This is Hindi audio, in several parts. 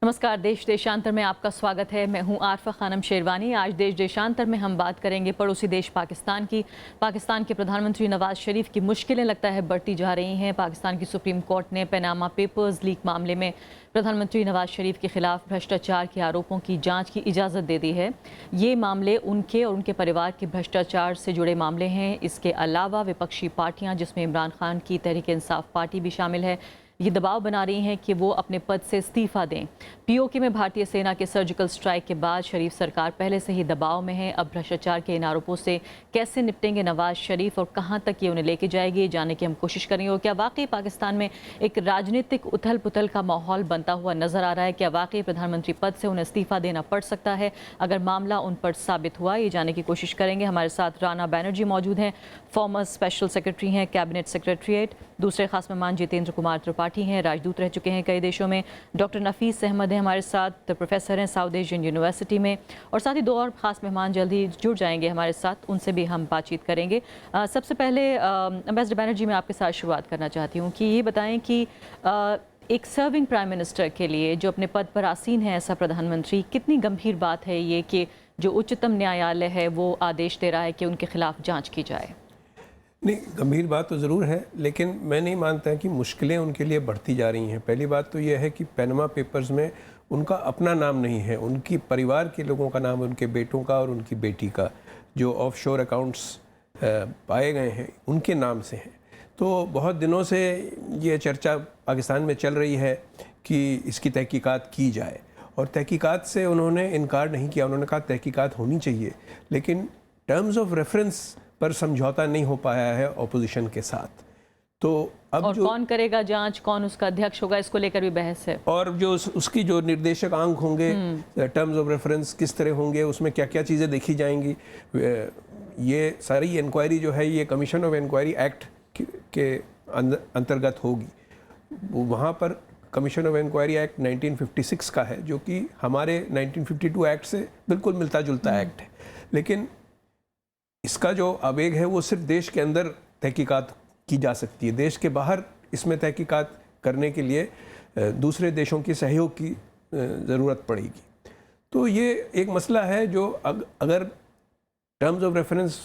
नमस्कार। देश देशांतर में आपका स्वागत है। मैं हूं आरफा खानम शेरवानी। आज देश देशांतर में हम बात करेंगे पड़ोसी देश पाकिस्तान की। पाकिस्तान के प्रधानमंत्री नवाज शरीफ की मुश्किलें लगता है बढ़ती जा रही हैं। पाकिस्तान की सुप्रीम कोर्ट ने पनामा पेपर्स लीक मामले में प्रधानमंत्री नवाज शरीफ के खिलाफ भ्रष्टाचार के आरोपों की जांच की इजाज़त दे दी है। ये मामले उनके और उनके परिवार के भ्रष्टाचार से जुड़े मामले हैं। इसके अलावा विपक्षी पार्टियां, जिसमें इमरान खान की तहरीक इंसाफ पार्टी भी शामिल है, ये दबाव बना रही हैं कि वो अपने पद से इस्तीफा दें। पीओके में भारतीय सेना के सर्जिकल स्ट्राइक के बाद शरीफ सरकार पहले से ही दबाव में है। अब भ्रष्टाचार के इन आरोपों से कैसे निपटेंगे नवाज शरीफ और कहां तक ये उन्हें लेके जाएगी, ये जानने की हम कोशिश करेंगे। और क्या वाकई पाकिस्तान में एक राजनीतिक उथल पुथल का माहौल बनता हुआ नजर आ रहा है? क्या वाकई प्रधानमंत्री पद से उन्हें इस्तीफा देना पड़ सकता है अगर मामला उन पर साबित हुआ? ये जानने की कोशिश करेंगे। हमारे साथ राना बैनर्जी मौजूद हैं, फॉर्मर स्पेशल सेक्रेटरी हैं कैबिनेट सेक्रेटरीट। दूसरे खास मेहमान जितेंद्र कुमार त्रिपाठी हैं, राजदूत रह चुके हैं कई देशों में। डॉक्टर नफीस अहमद हैं हमारे साथ, प्रोफेसर हैं साउथ एशियन यूनिवर्सिटी में। और साथ ही दो और ख़ास मेहमान जल्दी जुड़ जाएंगे हमारे साथ, उनसे भी हम बातचीत करेंगे। सबसे पहले एम्बेसडर बैनर्जी, मैं आपके साथ शुरुआत करना चाहती हूँ कि ये बताएं कि एक सर्विंग प्राइम मिनिस्टर के लिए, जो अपने पद पर आसीन है ऐसा प्रधानमंत्री, कितनी गंभीर बात है ये कि जो उच्चतम न्यायालय है वो आदेश दे रहा है कि उनके खिलाफ जाँच की जाए? नहीं, गंभीर बात तो ज़रूर है, लेकिन मैं नहीं मानता कि मुश्किलें उनके लिए बढ़ती जा रही हैं। पहली बात तो यह है कि पनामा पेपर्स में उनका अपना नाम नहीं है, उनकी परिवार के लोगों का नाम है, उनके बेटों का और उनकी बेटी का, जो ऑफशोर अकाउंट्स पाए गए हैं उनके नाम से हैं। तो बहुत दिनों से ये चर्चा पाकिस्तान में चल रही है कि इसकी तहकीकात की जाए, और तहकीकात से उन्होंने इनकार नहीं किया। उन्होंने कहा तहकीकात होनी चाहिए, लेकिन टर्म्स ऑफ रेफरेंस पर समझौता नहीं हो पाया है ऑपोजिशन के साथ। तो अब और कौन करेगा जांच, कौन उसका अध्यक्ष होगा, इसको लेकर भी बहस है। और जो उसकी जो निर्देशक अंक होंगे, टर्म्स ऑफ रेफरेंस किस तरह होंगे, उसमें क्या क्या चीज़ें देखी जाएंगी, ये सारी इंक्वायरी जो है ये कमीशन ऑफ इंक्वायरी एक्ट के अंतर्गत होगी। वहाँ पर कमीशन ऑफ इंक्वायरी एक्ट 1956 का है, जो कि हमारे 1952 एक्ट से बिल्कुल मिलता जुलता एक्ट है। लेकिन इसका जो आवेग है वो सिर्फ देश के अंदर तहकीकात की जा सकती है। देश के बाहर इसमें तहकीकात करने के लिए दूसरे देशों की सहयोग की ज़रूरत पड़ेगी। तो ये एक मसला है जो अगर टर्म्स ऑफ रेफरेंस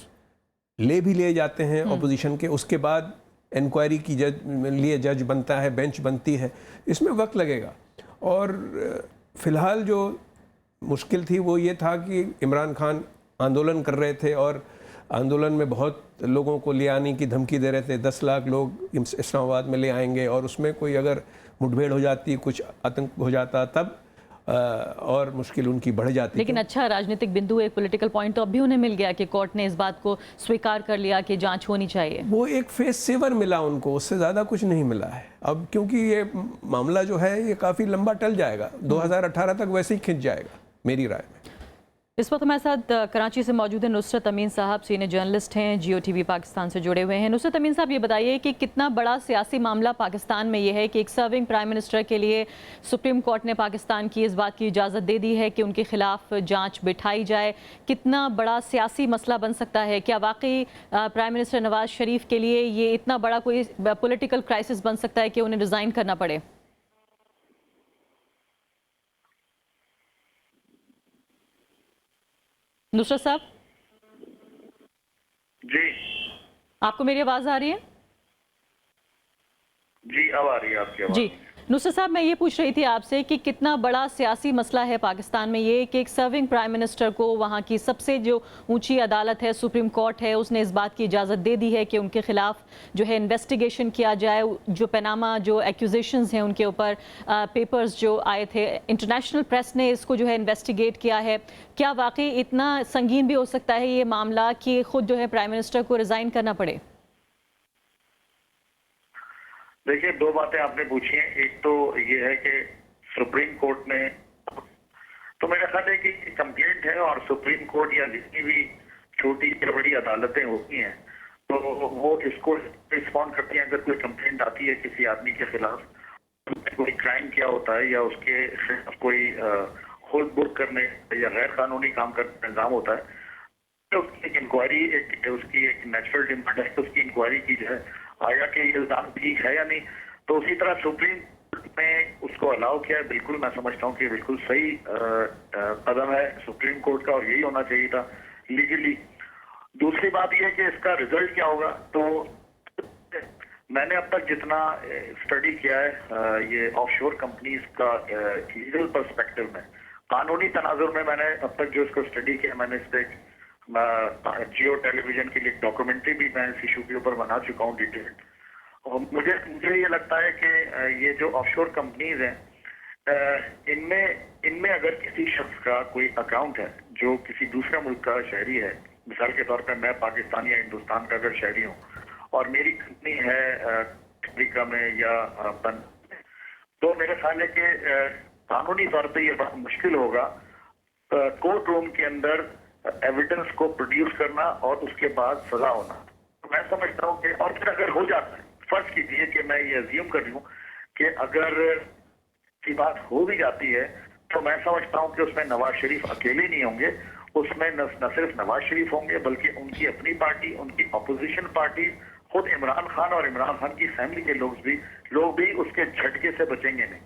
ले जाते हैं ऑपोजिशन के, उसके बाद इंक्वायरी की लिए जज बनता है, बेंच बनती है, इसमें वक्त लगेगा। और फ़िलहाल जो मुश्किल थी वो ये था कि इमरान खान आंदोलन कर रहे थे और आंदोलन में बहुत लोगों को ले आने की धमकी दे रहे थे। 10 लाख लोग इस्लामाबाद में ले आएंगे, और उसमें कोई अगर मुठभेड़ हो जाती, कुछ आतंक हो जाता, तब और मुश्किल उनकी बढ़ जाती। लेकिन अच्छा राजनीतिक बिंदु, एक पॉलिटिकल पॉइंट तो अब भी उन्हें मिल गया कि कोर्ट ने इस बात को स्वीकार कर लिया कि जांच होनी चाहिए। वो एक फेस सेवर मिला उनको, उससे ज़्यादा कुछ नहीं मिला है अब, क्योंकि ये मामला जो है ये काफ़ी लंबा टल जाएगा, 2018 तक वैसे ही खिंच जाएगा मेरी राय में। इस वक्त हमारे साथ कराची से मौजूद है नुसरत अमीन साहब, सीनियर जर्नलिस्ट हैं, जियो टीवी पाकिस्तान से जुड़े हुए हैं। नुसरत अमीन साहब, ये बताइए कि कितना बड़ा सियासी मामला पाकिस्तान में ये है कि एक सर्विंग प्राइम मिनिस्टर के लिए सुप्रीम कोर्ट ने पाकिस्तान की इस बात की इजाज़त दे दी है कि उनके खिलाफ जांच बिठाई जाए। कितना बड़ा सियासी मसला बन सकता है? क्या वाकई प्राइम मिनिस्टर नवाज शरीफ के लिए ये इतना बड़ा कोई पॉलिटिकल क्राइसिस बन सकता है कि उन्हें रिज़ाइन करना पड़े? नुसरत साहब जी, आपको मेरी आवाज़ आ रही है? जी अब आ रही है आपकी आवाज़। जी नुसरत साहब, मैं ये पूछ रही थी आपसे कि कितना बड़ा सियासी मसला है पाकिस्तान में ये कि एक सर्विंग प्राइम मिनिस्टर को वहाँ की सबसे जो ऊंची अदालत है, सुप्रीम कोर्ट है, उसने इस बात की इजाज़त दे दी है कि उनके खिलाफ जो है इन्वेस्टिगेशन किया जाए। जो पनामा जो एक्यूजेशंस हैं उनके ऊपर पेपर्स जो आए थे, इंटरनेशनल प्रेस ने इसको जो है इन्वेस्टिगेट किया है। क्या वाकई इतना संगीन भी हो सकता है ये मामला कि खुद जो है प्राइम मिनिस्टर को रिज़ाइन करना पड़े? देखिए, दो बातें आपने पूछी हैं। एक तो ये है कि सुप्रीम कोर्ट ने, तो मेरा ख्याल है कि कंप्लेंट है और सुप्रीम कोर्ट या जितनी भी छोटी या बड़ी अदालतें होती हैं तो वो इसको रिस्पॉन्ड करती हैं। अगर कोई कंप्लेंट आती है किसी आदमी के खिलाफ, कोई क्राइम किया होता है या उसके खिलाफ कोई खुद बुक करने या गैर कानूनी काम करने का इल्जाम होता है, तो उसकी एक इंक्वायरी, उसकी एक नेचुरल डिमांड है, तो उसकी इंक्वायरी की जाए आया कि ये इल्जाम ठीक है या नहीं। तो उसी तरह सुप्रीम कोर्ट ने उसको अलाउ किया है, बिल्कुल मैं समझता हूँ कि बिल्कुल सही कदम है सुप्रीम कोर्ट का, और यही होना चाहिए था लीगली। दूसरी बात यह है कि इसका रिजल्ट क्या होगा। तो मैंने अब तक जितना स्टडी किया है ये ऑफशोर कंपनीज का लीगल पर्सपेक्टिव में, कानूनी तनाजुर में, मैंने अब तक जो इसको स्टडी किया, मैंने इस पे जियो टेलीविजन के लिए डॉक्यूमेंट्री भी मैं इस इशू के ऊपर बना चुका हूँ डिटेल। और मुझे ये लगता है कि ये जो ऑफशोर कंपनीज हैं इनमें अगर किसी शख्स का कोई अकाउंट है जो किसी दूसरे मुल्क का शहरी है, मिसाल के तौर पर मैं पाकिस्तान या हिंदुस्तान का अगर शहरी हूँ और मेरी कंपनी है अमेरिका में या तो मेरे ख्याल है कि कानूनी तौर पे ये बहुत मुश्किल होगा कोर्ट रूम के अंदर एविडेंस को प्रोड्यूस करना और उसके बाद सजा होना। तो मैं समझता हूँ कि, और फिर अगर हो जाता है, फर्ज कीजिए कि मैं ये अज्यूम कर लूँ कि अगर की बात हो भी जाती है, तो मैं समझता हूँ कि उसमें नवाज शरीफ अकेले नहीं होंगे, उसमें न सिर्फ नवाज शरीफ होंगे बल्कि उनकी अपनी पार्टी, उनकी अपोजिशन पार्टी, खुद इमरान खान और इमरान खान की फैमिली के लोग भी उसके झटके से बचेंगे नहीं।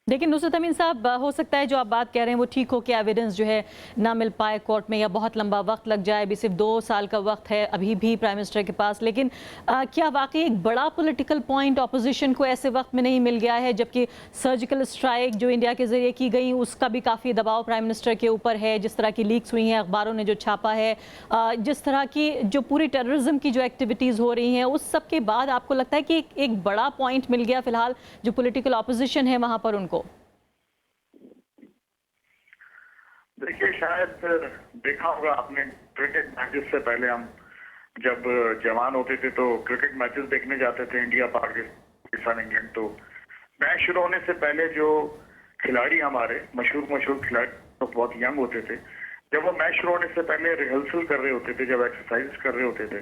लेकिन नुसरत अमीन साहब, हो सकता है जो आप बात कह रहे हैं वो ठीक हो कि एविडेंस जो है ना मिल पाए कोर्ट में, या बहुत लंबा वक्त लग जाए, अभी सिर्फ 2 साल का वक्त है अभी भी प्राइम मिनिस्टर के पास, लेकिन क्या वाकई एक बड़ा पॉलिटिकल पॉइंट ऑपोजिशन को ऐसे वक्त में नहीं मिल गया है, जबकि सर्जिकल स्ट्राइक जो इंडिया के जरिए की गई उसका भी काफ़ी दबाव प्राइम मिनिस्टर के ऊपर है, जिस तरह की लीक्स हुई हैं, अखबारों ने जो छापा है, जिस तरह की जो पूरी टेररिज्म की जो एक्टिविटीज़ हो रही हैं, उस सब के बाद आपको लगता है कि एक बड़ा पॉइंट मिल गया फिलहाल जो पॉलिटिकल ऑपोजिशन है वहाँ पर उनको? देखिए, शायद देखा होगा आपने क्रिकेट मैचेस से पहले, हम जब जवान होते थे तो क्रिकेट मैचेस देखने जाते थे, इंडिया पाकिस्तान इंग्लैंड, तो मैच शुरू होने से पहले जो खिलाड़ी हमारे मशहूर खिलाड़ी तो बहुत यंग होते थे, जब वो मैच शुरू होने से पहले रिहर्सल कर रहे होते थे, जब एक्सरसाइज कर रहे होते थे,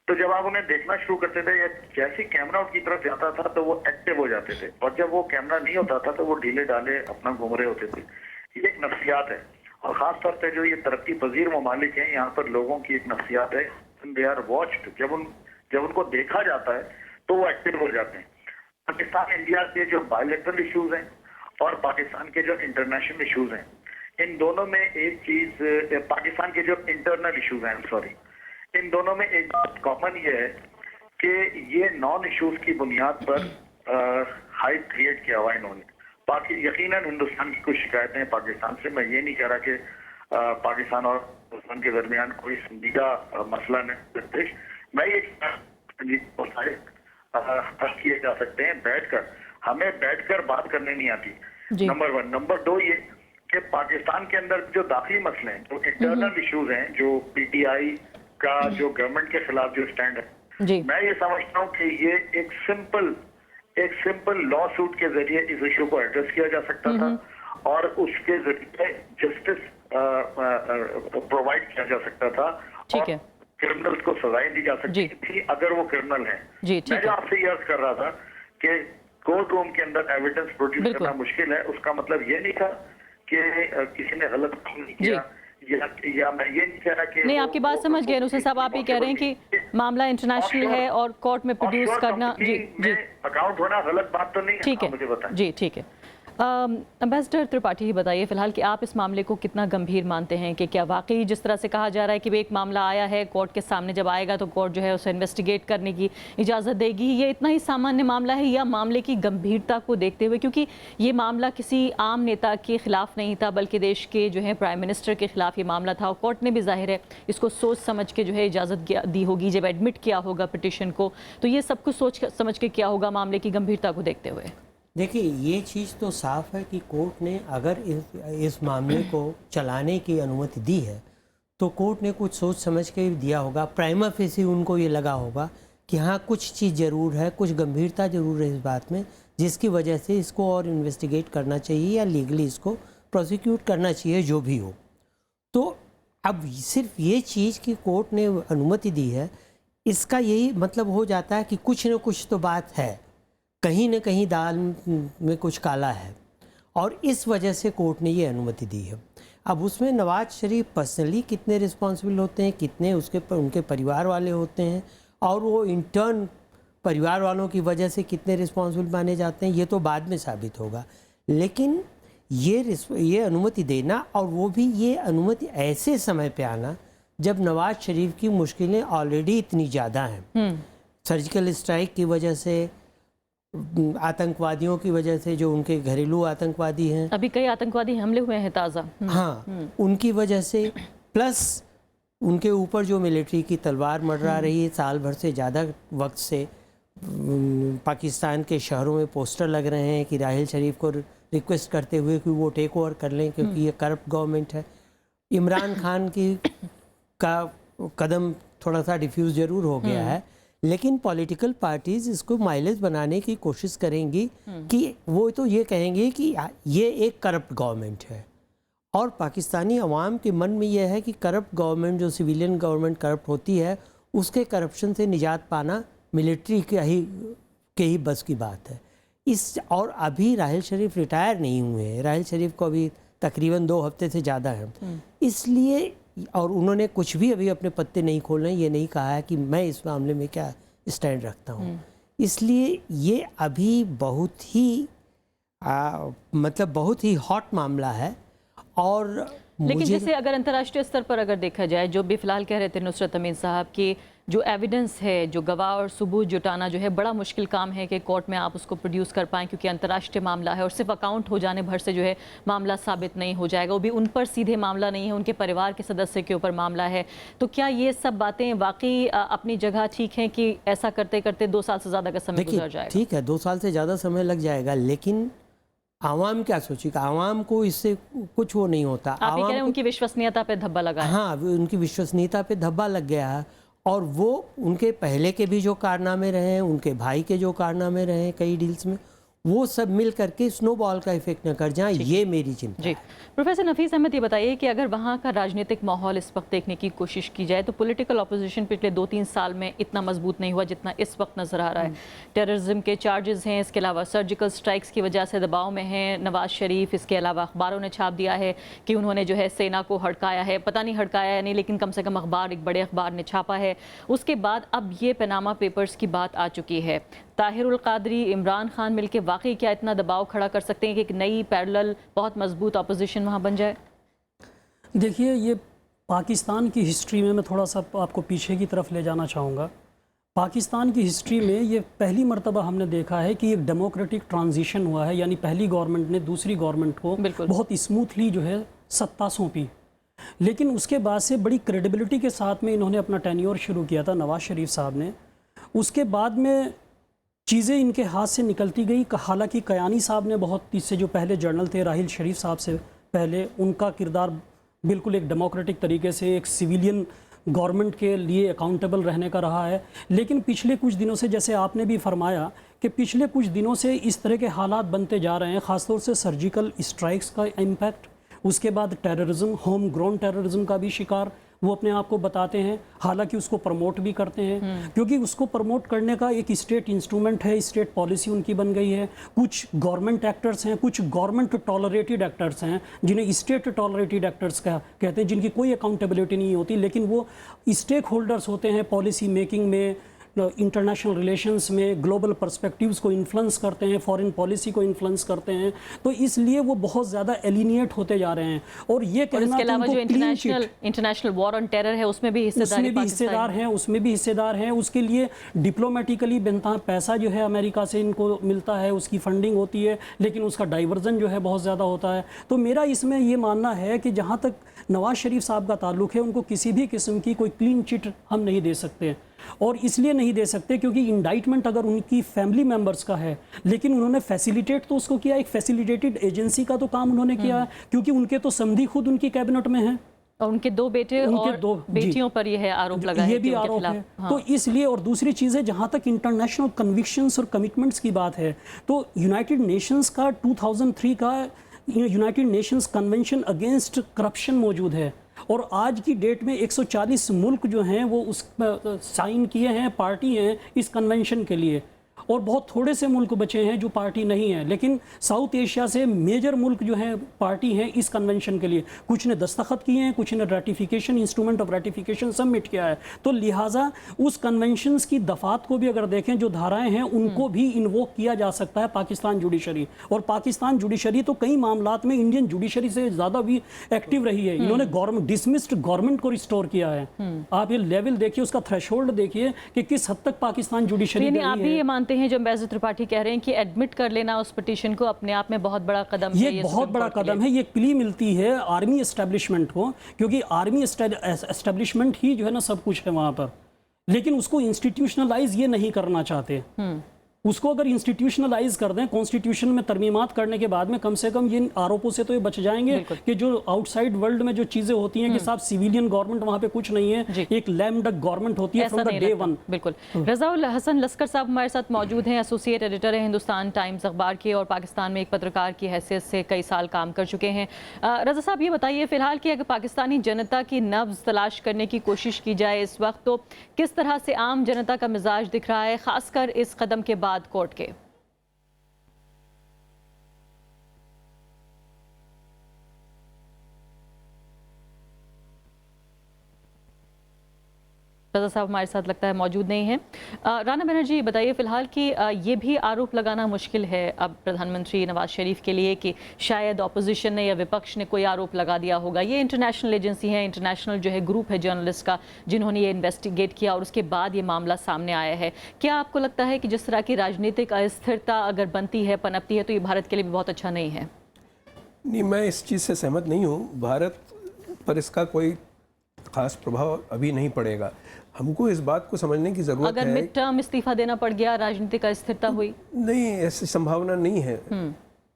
तो जब आप उन्हें देखना शुरू करते थे, जैसे कैमरा उनकी तरफ जाता था तो वो एक्टिव हो जाते थे, और जब वो कैमरा नहीं होता था तो वो ढीले ढाले अपना घूम रहे होते थे। ये एक नफ्सियात है, और खास तौर पे जो ये तरक्की पजीर ममालिक हैं, यहाँ पर लोगों की एक नफ्सियात है, दे आर वॉच्ड, जब उनको देखा जाता है तो वो एक्टिव हो जाते हैं। पाकिस्तान इंडिया के जो बायलैटरल इश्यूज हैं और पाकिस्तान के जो इंटरनेशनल इश्यूज हैं, इन दोनों में एक चीज, पाकिस्तान के जो इंटरनल इश्यूज हैं, सॉरी, इन दोनों में एक बात कॉमन ये है कि ये नॉन इश्यूज की बुनियाद पर हाइप क्रिएट किया हुआ इन्होंने। बाकी यकीनन हिंदुस्तान की कुछ शिकायतें हैं पाकिस्तान से, मैं ये नहीं कह रहा कि पाकिस्तान और हिंदुस्तान के दरमियान कोई संजीदा मसला नहीं, मैं ये हल किए जा सकते हैं बैठकर, हमें बैठकर बात करने नहीं आती, नंबर 1। नंबर 2 ये कि पाकिस्तान के अंदर जो दाखिली मसले हैं, जो इंटरनल इश्यूज हैं, जो पीटीआई का जो गवर्नमेंट के खिलाफ जो स्टैंड है, मैं ये समझता हूँ कि ये एक सिंपल लॉ सूट के जरिए इस इशू को एड्रेस किया जा सकता था, और उसके जरिए जस्टिस प्रोवाइड किया जा सकता था, और क्रिमिनल्स को सजाएं दी जा सकती थी अगर वो क्रिमिनल हैं। मैं जो आपसे ये अर्ज कर रहा था कि कोर्ट रूम के अंदर एविडेंस प्रोड्यूस करना मुश्किल है, उसका मतलब ये नहीं था कि किसी ने गलत काम नहीं किया, या मैं ये नहीं कह रहा कि नहीं, आपकी बात समझ गए नुसरत साहब, आप ये कह रहे हैं कि मामला इंटरनेशनल है और कोर्ट में प्रोड्यूस करना जी अकाउंट होना गलत बात तो नहीं है। ठीक है, मुझे बताएं। जी ठीक है। एम्बेसडर त्रिपाठी ही बताइए फिलहाल कि आप इस मामले को कितना गंभीर मानते हैं, कि क्या वाकई जिस तरह से कहा जा रहा है कि एक मामला आया है, कोर्ट के सामने जब आएगा तो कोर्ट जो है उसे इन्वेस्टिगेट करने की इजाज़त देगी, ये इतना ही सामान्य मामला है, या मामले की गंभीरता को देखते हुए, क्योंकि ये मामला किसी आम नेता के खिलाफ नहीं था बल्कि देश के जो है प्राइम मिनिस्टर के खिलाफ ये मामला था, और कोर्ट ने भी जाहिर है इसको सोच समझ के जो है इजाज़त दी होगी, जब एडमिट किया होगा पिटिशन को, तो ये सब कुछ सोच समझ के किया होगा मामले की गंभीरता को देखते हुए। देखिए, ये चीज़ तो साफ है कि कोर्ट ने अगर इस मामले को चलाने की अनुमति दी है तो कोर्ट ने कुछ सोच समझ के दिया होगा। प्राइमा फेसी उनको ये लगा होगा कि हाँ, कुछ चीज़ ज़रूर है, कुछ गंभीरता ज़रूर है इस बात में, जिसकी वजह से इसको और इन्वेस्टिगेट करना चाहिए या लीगली इसको प्रोसिक्यूट करना चाहिए, जो भी हो। तो अब सिर्फ ये चीज़ कि कोर्ट ने अनुमति दी है, इसका यही मतलब हो जाता है कि कुछ न कुछ तो बात है, कहीं न कहीं दाल में कुछ काला है, और इस वजह से कोर्ट ने ये अनुमति दी है। अब उसमें नवाज शरीफ पर्सनली कितने रिस्पॉन्सिबल होते हैं, कितने उनके परिवार वाले होते हैं, और वो इंटर्न परिवार वालों की वजह से कितने रिस्पॉन्सिबल माने जाते हैं ये तो बाद में साबित होगा, लेकिन ये अनुमति देना, और वो भी ये अनुमति ऐसे समय पे आना जब नवाज शरीफ की मुश्किलें ऑलरेडी इतनी ज़्यादा हैं, सर्जिकल स्ट्राइक की वजह से, आतंकवादियों की वजह से, जो उनके घरेलू आतंकवादी हैं, अभी कई आतंकवादी हमले हुए हैं ताज़ा। हाँ, उनकी वजह से, प्लस उनके ऊपर जो मिलिट्री की तलवार मंडरा रही है, साल भर से ज़्यादा वक्त से पाकिस्तान के शहरों में पोस्टर लग रहे हैं कि राहिल शरीफ को रिक्वेस्ट करते हुए कि वो टेक ओवर कर लें क्योंकि ये करप्ट गवर्नमेंट है। इमरान खान का कदम थोड़ा सा डिफ्यूज़ जरूर हो गया है, लेकिन पॉलिटिकल पार्टीज इसको माइलेज बनाने की कोशिश करेंगी कि वो तो ये कहेंगे कि ये एक करप्ट गवर्नमेंट है, और पाकिस्तानी अवाम के मन में यह है कि करप्ट गवर्नमेंट, जो सिविलियन गवर्नमेंट करप्ट होती है, उसके करप्शन से निजात पाना मिलिट्री के ही बस की बात है। और अभी राहिल शरीफ रिटायर नहीं हुए हैं, राहिल शरीफ को अभी तकरीबन 2 हफ्ते से ज़्यादा है, इसलिए, और उन्होंने कुछ भी अभी अपने पत्ते नहीं खोले, ये नहीं कहा है कि मैं इस मामले में क्या स्टैंड रखता हूँ, इसलिए ये अभी बहुत ही मतलब बहुत ही हॉट मामला है। और लेकिन जैसे अगर अंतर्राष्ट्रीय स्तर पर अगर देखा जाए, जो भी फिलहाल कह रहे थे नुसरत अमीन साहब कि जो एविडेंस है, जो गवाह और सबूत जुटाना जो है बड़ा मुश्किल काम है कि कोर्ट में आप उसको प्रोड्यूस कर पाएँ, क्योंकि अंतर्राष्ट्रीय मामला है और सिर्फ अकाउंट हो जाने भर से जो है मामला साबित नहीं हो जाएगा, वो भी उन पर सीधे मामला नहीं है, उनके परिवार के सदस्य के ऊपर मामला है। तो क्या ये सब बातें वाकई अपनी जगह ठीक हैं कि ऐसा करते करते 2 साल से ज़्यादा का समय गुजर जाएगा? ठीक है, 2 साल से ज़्यादा समय लग जाएगा, लेकिन आवाम क्या सोचेगा? आवाम को इससे कुछ वो नहीं होता। आप ये कह रहे हैं उनकी विश्वसनीयता पे धब्बा लगा है। हाँ, उनकी विश्वसनीयता पे धब्बा लग गया है, और वो उनके पहले के भी जो कारनामे रहे हैं, उनके भाई के जो कारनामे रहे हैं कई डील्स में, वो सब मिल करके स्नोबॉल का इफेक्ट न कर जाए, ये मेरी चिंता है। प्रोफेसर नफीस अहमद, ये बताइए कि अगर वहाँ का राजनीतिक माहौल इस वक्त देखने की कोशिश की जाए तो पॉलिटिकल ऑपोजिशन पिछले 2-3 साल में इतना मजबूत नहीं हुआ जितना इस वक्त नजर आ रहा है। टेररिज्म के चार्जेस हैं, इसके अलावा सर्जिकल स्ट्राइक्स की वजह से दबाव में हैं नवाज शरीफ, इसके अलावा अखबारों ने छाप दिया है कि उन्होंने जो है सेना को हड़काया है, पता नहीं हड़काया या नहीं, लेकिन कम से कम अखबार, एक बड़े अखबार ने छापा है। उसके बाद अब ये पनामा पेपर्स की बात आ चुकी है। ताहिरुल कादरी, इमरान खान मिलके वाकई क्या इतना दबाव खड़ा कर सकते हैं कि एक नई पैरेलल बहुत मजबूत अपोजिशन वहाँ बन जाए? देखिए, ये पाकिस्तान की हिस्ट्री में मैं थोड़ा सा आपको पीछे की तरफ ले जाना चाहूँगा। पाकिस्तान की हिस्ट्री में ये पहली मर्तबा हमने देखा है कि एक डेमोक्रेटिक ट्रांजिशन हुआ है, यानी पहली गवर्नमेंट ने दूसरी गवर्नमेंट को बहुत स्मूथली जो है सत्ता सौंपी, लेकिन उसके बाद से बड़ी क्रेडिबिलिटी के साथ में इन्होंने अपना टेन्योर शुरू किया था नवाज शरीफ साहब ने। उसके बाद में चीज़ें इनके हाथ से निकलती गई। हालांकि कयानी साहब ने बहुत, इससे जो पहले जर्नल थे राहिल शरीफ साहब से पहले, उनका किरदार बिल्कुल एक डेमोक्रेटिक तरीके से एक सिविलियन गवर्नमेंट के लिए अकाउंटेबल रहने का रहा है। लेकिन पिछले कुछ दिनों से, जैसे आपने भी फरमाया कि पिछले कुछ दिनों से इस तरह के हालात बनते जा रहे हैं, ख़ासतौर से सर्जिकल स्ट्राइक्स का इम्पैक्ट, उसके बाद टेररिज्म, होम ग्रोन टेररिज्म का भी शिकार वो अपने आप को बताते हैं। हालांकि उसको प्रमोट भी करते हैं, क्योंकि उसको प्रमोट करने का एक स्टेट इंस्ट्रूमेंट है, स्टेट पॉलिसी उनकी बन गई है। कुछ गवर्नमेंट एक्टर्स हैं, कुछ गवर्नमेंट टॉलरेटेड एक्टर्स हैं, जिन्हें स्टेट टॉलरेटेड एक्टर्स कहते हैं, जिनकी कोई अकाउंटेबिलिटी नहीं होती, लेकिन वो स्टेक होल्डर्स होते हैं पॉलिसी मेकिंग में, इंटरनेशनल रिलेशंस में, ग्लोबल पर्सपेक्टिव्स को इन्फ्लुएंस करते हैं, फॉरेन पॉलिसी को इन्फ्लुएंस करते हैं। तो इसलिए वो बहुत ज़्यादा एलिनिएट होते जा रहे हैं। और ये कहना, इसके अलावा जो इंटरनेशनल वॉर ऑन टेरर है उसमें भी हिस्सेदार हैं, उसमें भी हिस्सेदार हैं। उसके लिए डिप्लोमेटिकली पैसा जो है अमेरिका से इनको मिलता है, उसकी फंडिंग होती है, लेकिन उसका डाइवर्जन जो है बहुत ज़्यादा होता है। तो मेरा इसमें ये मानना है कि जहाँ तक नवाज शरीफ साहब का ताल्लुक है, उनको किसी भी किस्म की कोई क्लीन चिट हम नहीं दे सकते। और इसलिए नहीं दे सकते क्योंकि इंडाइटमेंट अगर उनकी फैमिली मेंबर्स का है, लेकिन उन्होंने फैसिलिटेट तो उसको किया, एक फैसिलिटेटेड एजेंसी का तो काम उन्होंने किया, क्योंकि उनके तो समधी खुद उनकी कैबिनेट में हैं और उनके 2 बेटे और 2 बेटियों पर यह है आरोप लगा है, ये भी आरोप है। हाँ। तो इसलिए, और दूसरी चीज़ है, जहाँ तक इंटरनेशनल कन्विक्शंस और कमिटमेंट्स की बात है, तो यूनाइटेड नेशंस का 2003 का United Nations convention against corruption मौजूद है, और आज की डेट में 140 मुल्क जो हैं वो उस साइन किए हैं, पार्टी हैं इस कन्वेंशन के लिए। और बहुत थोड़े से मुल्क बचे हैं जो पार्टी नहीं है, लेकिन साउथ एशिया से मेजर मुल्क जो हैं पार्टी हैं इस कन्वेंशन के लिए। कुछ ने दस्तखत किए हैं, कुछ ने ratification, instrument of ratification submit किया है। तो लिहाजा उस कन्वेंशंस की दफात को भी अगर देखें, जो धाराएं हैं उनको भी इन्वोक किया जा सकता है पाकिस्तान जुडिशरी। और पाकिस्तान जुडिशरी तो कई मामलात में इंडियन जुडिशरी से ज़्यादा भी एक्टिव रही है। इन्होंने गवर्नमेंट डिसमिस्ड गवर्नमेंट को रिस्टोर किया है। आप ये लेवल देखिए, उसका थ्रेशोल्ड देखिए कि किस हद तक पाकिस्तान जुडिशरी यानी आप भी ये मानते हैं जो एम्बेसडर त्रिपाठी कह रहे हैं कि एडमिट कर लेना उस पिटीशन को अपने आप में बहुत बड़ा कदम है? ये बहुत बड़ा कदम है। ये प्ली मिलती है आर्मी एस्टेब्लिशमेंट को, क्योंकि आर्मी एस्टेब्लिशमेंट ही जो है ना सब कुछ है वहाँ पर, लेकिन उसको इंस्टीट्यूशनलाइज ये नहीं करना चाहते। उसको अगर इंस्टीट्यूशनलाइज कर दें, कॉन्स्टिट्यूशन में तरमीमात करने के बाद में, कम से कम ये आरोपों से तो ये बच जाएंगे कि जो आउटसाइड वर्ल्ड में जो चीजें होती हैं कि साहब सिविलियन गवर्नमेंट वहाँ पे कुछ नहीं है, एक लैम डक गवर्नमेंट होती है फ्रॉम द डे वन। बिल्कुल। रज़ाउल हसन लस्कर साहब हमारे साथ मौजूद हैं, एसोसिएट एडिटर हैं हिंदुस्तान टाइम्स अखबार के और पाकिस्तान में एक पत्रकार की हैसियत से कई साल काम कर चुके हैं। रज़ा साहब ये बताइए फिलहाल कि अगर पाकिस्तानी जनता की नब्ज़ तलाश करने की कोशिश की जाए इस वक्त, तो किस तरह से आम जनता का मिजाज दिख रहा है, खासकर इस कदम के बाद कोर्ट के? रज़ा साहब हमारे साथ लगता है मौजूद नहीं है। राना बनर्जी बताइए फिलहाल कि ये भी आरोप लगाना मुश्किल है अब प्रधानमंत्री नवाज शरीफ के लिए कि शायद ऑपोजिशन ने या विपक्ष ने कोई आरोप लगा दिया होगा। ये इंटरनेशनल एजेंसी है, इंटरनेशनल जो है ग्रुप है जर्नलिस्ट का, जिन्होंने ये इन्वेस्टिगेट किया और उसके बाद ये मामला सामने आया है। क्या आपको लगता है कि जिस तरह की राजनीतिक अस्थिरता अगर बनती है, पनपती है, तो ये भारत के लिए भी बहुत अच्छा नहीं है? नहीं, मैं इस चीज़ से सहमत नहीं हूँ। भारत पर इसका कोई खास प्रभाव अभी नहीं पड़ेगा। हमको इस बात को समझने की ज़रूरत है, अगर मिड टर्म इस्तीफा देना पड़ गया, राजनीतिक अस्थिरता हुई? नहीं, ऐसी संभावना नहीं है।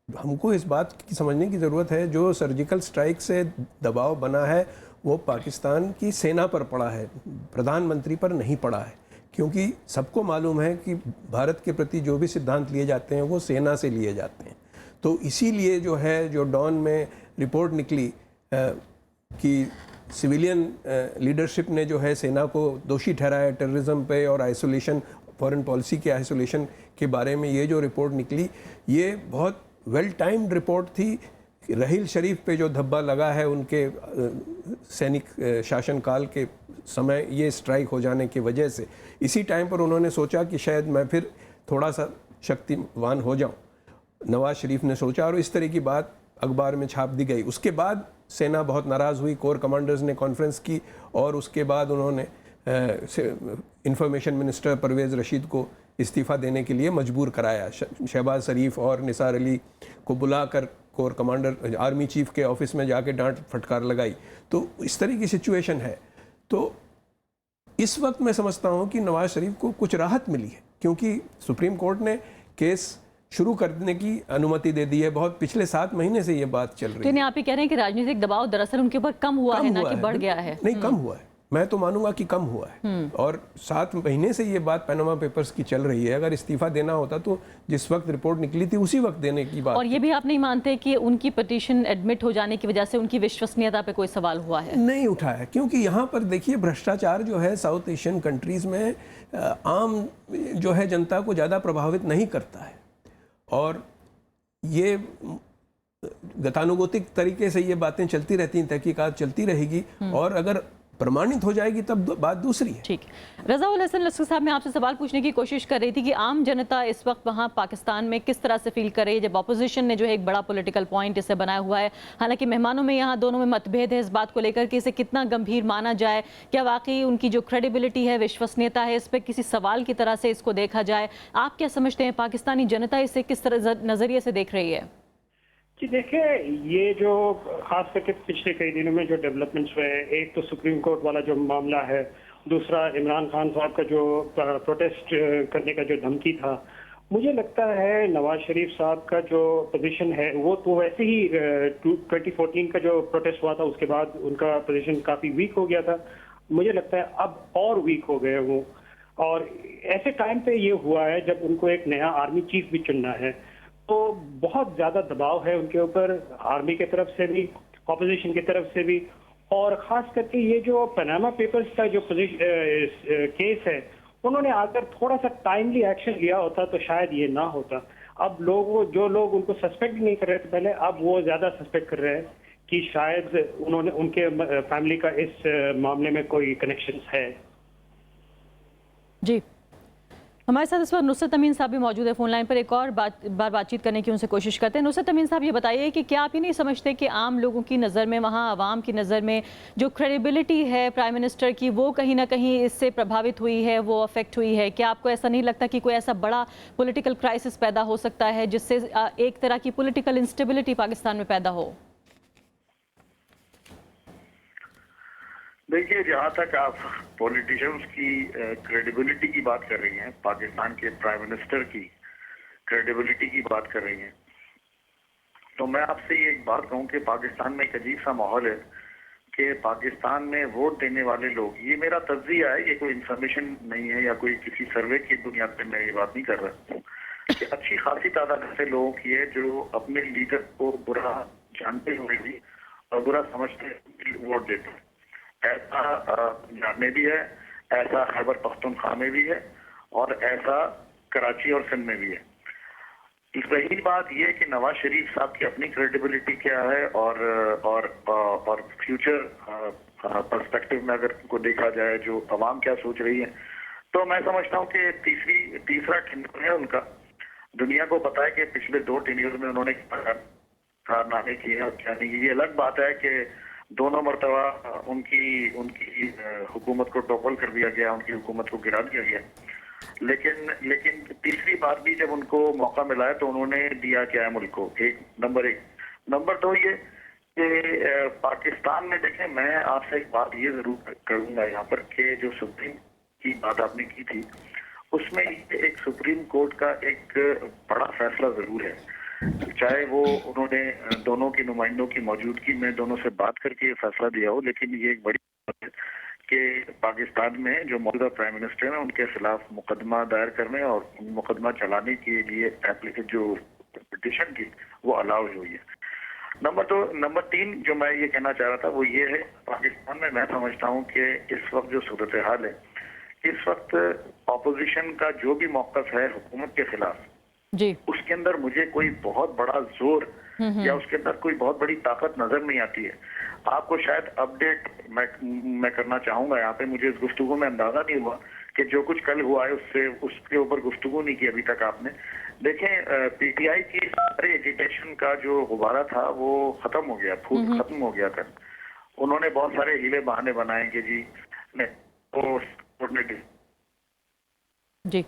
हमको इस बात की समझने की ज़रूरत है, जो सर्जिकल स्ट्राइक से दबाव बना है वो पाकिस्तान की सेना पर पड़ा है, प्रधानमंत्री पर नहीं पड़ा है। क्योंकि सबको मालूम है कि भारत के प्रति जो भी सिद्धांत लिए जाते हैं वो सेना से लिए जाते हैं। तो इसीलिए जो है, जो डॉन में रिपोर्ट निकली कि सिविलियन लीडरशिप ने जो है सेना को दोषी ठहराया टेररिज्म पे और आइसोलेशन, फॉरेन पॉलिसी के आइसोलेशन के बारे में, ये जो रिपोर्ट निकली ये बहुत वेल टाइम्ड रिपोर्ट थी। रहील शरीफ पे जो धब्बा लगा है उनके सैनिक शासनकाल के समय, ये स्ट्राइक हो जाने की वजह से, इसी टाइम पर उन्होंने सोचा कि शायद मैं फिर थोड़ा सा शक्तिवान हो जाऊं, नवाज शरीफ ने सोचा, और इस तरह की बात अखबार में छाप दी गई। उसके बाद सेना बहुत नाराज़ हुई, कोर कमांडर्स ने कॉन्फ्रेंस की और उसके बाद उन्होंने इंफॉर्मेशन मिनिस्टर परवेज़ रशीद को इस्तीफ़ा देने के लिए मजबूर कराया। शहबाज शरीफ और निसार अली को बुलाकर कोर कमांडर, आर्मी चीफ के ऑफिस में जाके डांट फटकार लगाई। तो इस तरह की सिचुएशन है। तो इस वक्त मैं समझता हूँ कि नवाज शरीफ को कुछ राहत मिली है, क्योंकि सुप्रीम कोर्ट ने केस शुरू करने की अनुमति दे दी है। बहुत पिछले 7 महीने से ये बात चल रही है। तो आप ये कह रहे हैं कि राजनीतिक दबाव दरअसल उनके ऊपर कम हुआ है, ना कि बढ़ गया है? नहीं, कम हुआ है। मैं तो मानूंगा कि कम हुआ है। और 7 महीने से ये बात पैनामा पेपर्स की चल रही है। अगर इस्तीफा देना होता तो जिस वक्त रिपोर्ट निकली थी उसी वक्त देने की बात। और ये भी आप नहीं मानते कि उनकी पिटीशन एडमिट हो जाने की वजह से उनकी विश्वसनीयता पे कोई सवाल हुआ है? नहीं उठा है, क्योंकि यहाँ पर देखिए भ्रष्टाचार जो है साउथ एशियन कंट्रीज में आम जो है जनता को ज़्यादा प्रभावित नहीं करता है। और ये गतानुगतिक तरीके से ये बातें चलती रहती हैं, तहकीकात चलती रहेगी, और अगर प्रमाणित हो जाएगी तब बात दूसरी है। ठीक। रज़ाउल हसन लस्कर साहब, मैं आपसे सवाल पूछने की कोशिश कर रही थी कि आम जनता इस वक्त वहाँ पाकिस्तान में किस तरह से फील कर रही है, जब अपोजिशन ने जो है एक बड़ा पॉलिटिकल पॉइंट इसे बनाया हुआ है। हालांकि मेहमानों में यहाँ दोनों में मतभेद है इस बात को लेकर कि इसे कितना गंभीर माना जाए, क्या वाकई उनकी जो क्रेडिबिलिटी है, विश्वसनीयता है, इस पर किसी सवाल की तरह से इसको देखा जाए। आप क्या समझते हैं, पाकिस्तानी जनता इसे किस तरह नज़रिए से देख रही है? जी देखिए, ये जो खास करके पिछले कई दिनों में जो डेवलपमेंट्स हुए, एक तो सुप्रीम कोर्ट वाला जो मामला है, दूसरा इमरान खान साहब का जो प्रोटेस्ट करने का जो धमकी था, मुझे लगता है नवाज शरीफ साहब का जो पोजीशन है वो तो वैसे ही 2014 का जो प्रोटेस्ट हुआ था उसके बाद उनका पोजीशन काफी वीक हो गया था। मुझे लगता है अब और वीक हो गए वो, और ऐसे टाइम पे ये हुआ है जब उनको एक नया आर्मी चीफ भी चुनना है, तो बहुत ज्यादा दबाव है उनके ऊपर, आर्मी की तरफ से भी, ऑपोजिशन की तरफ से भी। और खास करके ये जो पनामा पेपर्स का जो केस है उन्होंने अगर थोड़ा सा टाइमली एक्शन लिया होता तो शायद ये ना होता। अब जो लोग उनको सस्पेक्ट नहीं कर रहे थे पहले, अब वो ज्यादा सस्पेक्ट कर रहे हैं कि शायद उन्होंने उनके फैमिली का इस मामले में कोई कनेक्शन है। जी, हमारे साथ इस वक्त नुसरत अमीन साहब भी मौजूद है फोन लाइन पर। एक और बातचीत करने की उनसे कोशिश करते हैं। नुसरत अमीन साहब, ये बताइए कि क्या आप ये नहीं समझते कि आम लोगों की नज़र में, वहाँ आवाम की नज़र में जो क्रेडिबिलिटी है प्राइम मिनिस्टर की, वो कहीं ना कहीं इससे प्रभावित हुई है, वो अफेक्ट हुई है? क्या आपको ऐसा नहीं लगता कि कोई ऐसा बड़ा पॉलिटिकल क्राइसिस पैदा हो सकता है जिससे एक तरह की पॉलिटिकल इंस्टेबिलिटी पाकिस्तान में पैदा हो? देखिए, जहां तक आप पॉलिटिशियंस की क्रेडिबिलिटी की बात कर रही हैं, पाकिस्तान के प्राइम मिनिस्टर की क्रेडिबिलिटी की बात कर रही हैं, तो मैं आपसे ये एक बात कहूं कि पाकिस्तान में एक अजीब सा माहौल है कि पाकिस्तान में वोट देने वाले लोग, ये मेरा तज्जिया है, ये कोई इंफॉर्मेशन नहीं है या कोई किसी सर्वे की बुनियाद पर मैं ये बात नहीं कर रहा, कि अच्छी खासी तादाद ऐसे लोगों की है जो अपने लीडर को बुरा जानते हुए भी और बुरा समझते हुए वोट देते हैं। ऐसा पंजाब में भी है, ऐसा खैबर पख्तूनख्वा में भी है, और ऐसा कराची और सिंध में भी है। रही बात यह कि नवाज शरीफ साहब की अपनी क्रेडिबिलिटी क्या है और फ्यूचर पर्सपेक्टिव में अगर उनको देखा जाए, जो अवाम क्या सोच रही है, तो मैं समझता हूँ कि तीसरा टेन्योर है उनका। दुनिया को पता है कि पिछले 2 टेन्योर में उन्होंने कारनामे किए और क्या नहीं किए। ये अलग बात है कि दोनों मरतबा उनकी हुकूमत को टॉपल कर दिया गया, उनकी हुकूमत को गिरा दिया गया, लेकिन तीसरी बार भी जब उनको मौका मिला है तो उन्होंने दिया क्या है मुल्क को। नंबर 2 ये कि पाकिस्तान में देखें, मैं आपसे एक बात ये जरूर करूंगा यहाँ पर कि जो सुप्रीम की बात आपने की थी, उसमें एक सुप्रीम कोर्ट का एक बड़ा फैसला जरूर है, चाहे वो उन्होंने दोनों के नुमाइंदों की मौजूदगी में दोनों से बात करके ये फैसला दिया हो, लेकिन ये एक बड़ी बात है कि पाकिस्तान में जो मौजूदा प्राइम मिनिस्टर हैं उनके खिलाफ मुकदमा दायर करने और मुकदमा चलाने के लिए जो पिटीशन थी वो अलाउ हुई है। नंबर 3 जो मैं ये कहना चाह रहा था वो ये है, पाकिस्तान में मैं समझता हूँ कि इस वक्त जो सूरत हाल है, इस वक्त ऑपोजिशन का जो भी मौक़िफ़ है हुकूमत के खिलाफ जी, उसके अंदर मुझे कोई बहुत बड़ा जोर या उसके अंदर कोई बहुत बड़ी ताकत नजर नहीं आती है। आपको शायद अपडेट मैं करना चाहूंगा यहाँ पे, मुझे इस गुफ्तगू में अंदाजा नहीं हुआ कि जो कुछ कल हुआ है उसके ऊपर गुफ्तगू नहीं की अभी तक आपने। देखें, पीटीआई की सारे एजिटेशन का जो गुब्बारा था वो खत्म हो गया, फूल खत्म हो गया था। उन्होंने बहुत सारे हीले बहाने बनाए कि जी,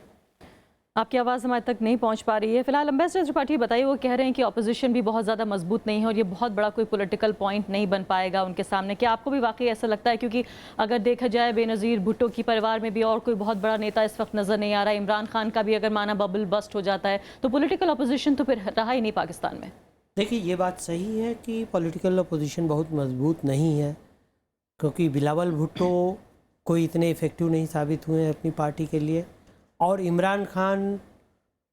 आपकी आवाज़ हमारे तक नहीं पहुंच पा रही है। फिलहाल एम्बेसडर त्रिपाठी बताइए, वो कह रहे हैं कि ऑपोजिशन भी बहुत ज़्यादा मजबूत नहीं है और ये बहुत बड़ा कोई पॉलिटिकल पॉइंट नहीं बन पाएगा उनके सामने। क्या आपको भी वाकई ऐसा लगता है? क्योंकि अगर देखा जाए बेनज़ीर भुट्टो की परिवार में भी और कोई बहुत बड़ा नेता इस वक्त नज़र नहीं आ रहा। इमरान खान का भी अगर माना बबल बस्ट हो जाता है तो पॉलिटिकल अपोजिशन तो फिर रहा ही नहीं पाकिस्तान में। देखिए, ये बात सही है कि पॉलिटिकल अपोजिशन बहुत मजबूत नहीं है, क्योंकि बिलावल भुट्टो कोई इतने इफ़ेक्टिव नहीं साबित हुए हैं अपनी पार्टी के लिए, और इमरान खान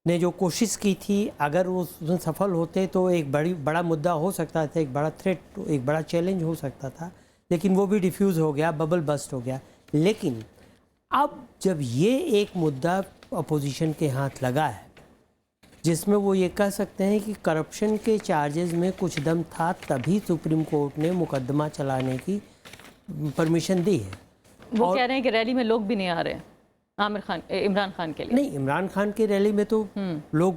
ने जो कोशिश की थी, अगर वो उसमें सफल होते तो एक बड़ा मुद्दा हो सकता था, एक बड़ा थ्रेट, एक बड़ा चैलेंज हो सकता था, लेकिन वो भी डिफ्यूज़ हो गया, बबल बस्ट हो गया। लेकिन अब जब ये एक मुद्दा अपोजिशन के हाथ लगा है, जिसमें वो ये कह सकते हैं कि करप्शन के चार्जेस में कुछ दम था, तभी सुप्रीम कोर्ट ने मुकदमा चलाने की परमिशन दी है। वो कह रहे हैं कि रैली में लोग भी नहीं आ रहे हैं इमरान खान के लिए। नहीं, इमरान खान की रैली में तो लोग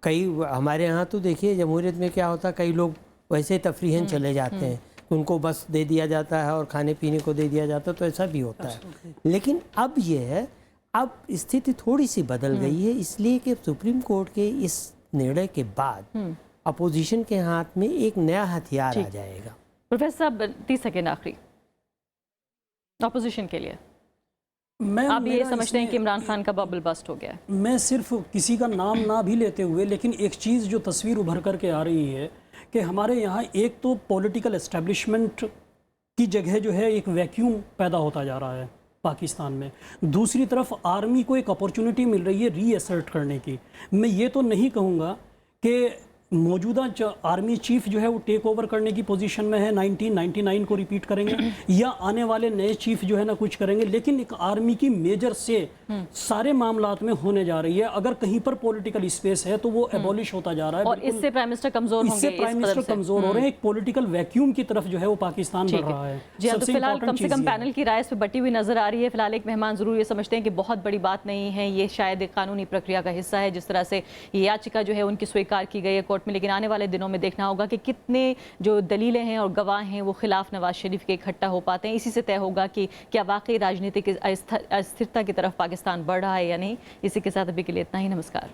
कई, हमारे यहाँ तो देखिए जमहूरियत में क्या होता है, कई लोग वैसे तफरीहन चले जाते हैं, उनको बस दे दिया जाता है और खाने पीने को दे दिया जाता है, तो ऐसा भी होता है। लेकिन अब ये है, अब स्थिति थोड़ी सी बदल गई है, इसलिए कि सुप्रीम कोर्ट के इस निर्णय के बाद अपोजिशन के हाथ में एक नया हथियार आ जाएगा। प्रोफेसर साहब, 30 सेकेंड आखिरी अपोजिशन के लिए। आप ये समझते हैं कि इमरान खान का बबल बस्ट हो गया है? मैं सिर्फ किसी का नाम ना भी लेते हुए, लेकिन एक चीज़ जो तस्वीर उभर कर के आ रही है कि हमारे यहाँ एक तो पॉलिटिकल एस्टेब्लिशमेंट की जगह जो है एक वैक्यूम पैदा होता जा रहा है पाकिस्तान में। दूसरी तरफ आर्मी को एक अपॉर्चुनिटी मिल रही है रीअसर्ट करने की। मैं ये तो नहीं कहूँगा कि मौजूदा आर्मी चीफ जो है वो टेक ओवर करने की पोजीशन में है, 1999 को रिपीट करेंगे या आने वाले नए चीफ जो है ना कुछ करेंगे, लेकिन एक आर्मी की मेजर से सारे मामलात में होने जा रही है। अगर कहीं पर पॉलिटिकल स्पेस है तो वो एबॉलिश होता जा रहा है और इससे प्राइम मिनिस्टर कमजोर होंगे, इससे प्राइम मिनिस्टर कमजोर हो रहे हैं। एक पॉलिटिकल वैक्यूम की तरफ जो है वो पाकिस्तान बढ़ रहा है। जी हाँ, तो सबसे फिलहाल important कम से चीज़ कम ये है। पैनल की राय इस पे बटी हुई नजर आ रही है। फिलहाल एक मेहमान जरूर ये समझते हैं कि बहुत बड़ी बात नहीं है, ये शायद एक कानूनी प्रक्रिया का हिस्सा है, जिस तरह से ये याचिका जो है उनकी स्वीकार की गई है कोर्ट में। लेकिन आने वाले दिनों में देखना होगा कि कितने जो दलीलें हैं और गवाह हैं वो खिलाफ नवाज शरीफ के इकट्ठा हो पाते हैं। इसी से तय होगा कि क्या वाकई राजनीतिक अस्थिरता की तरफ पाकिस्तान बढ़ रहा है या नहीं। इसी के साथ अभी के लिए इतना ही। नमस्कार।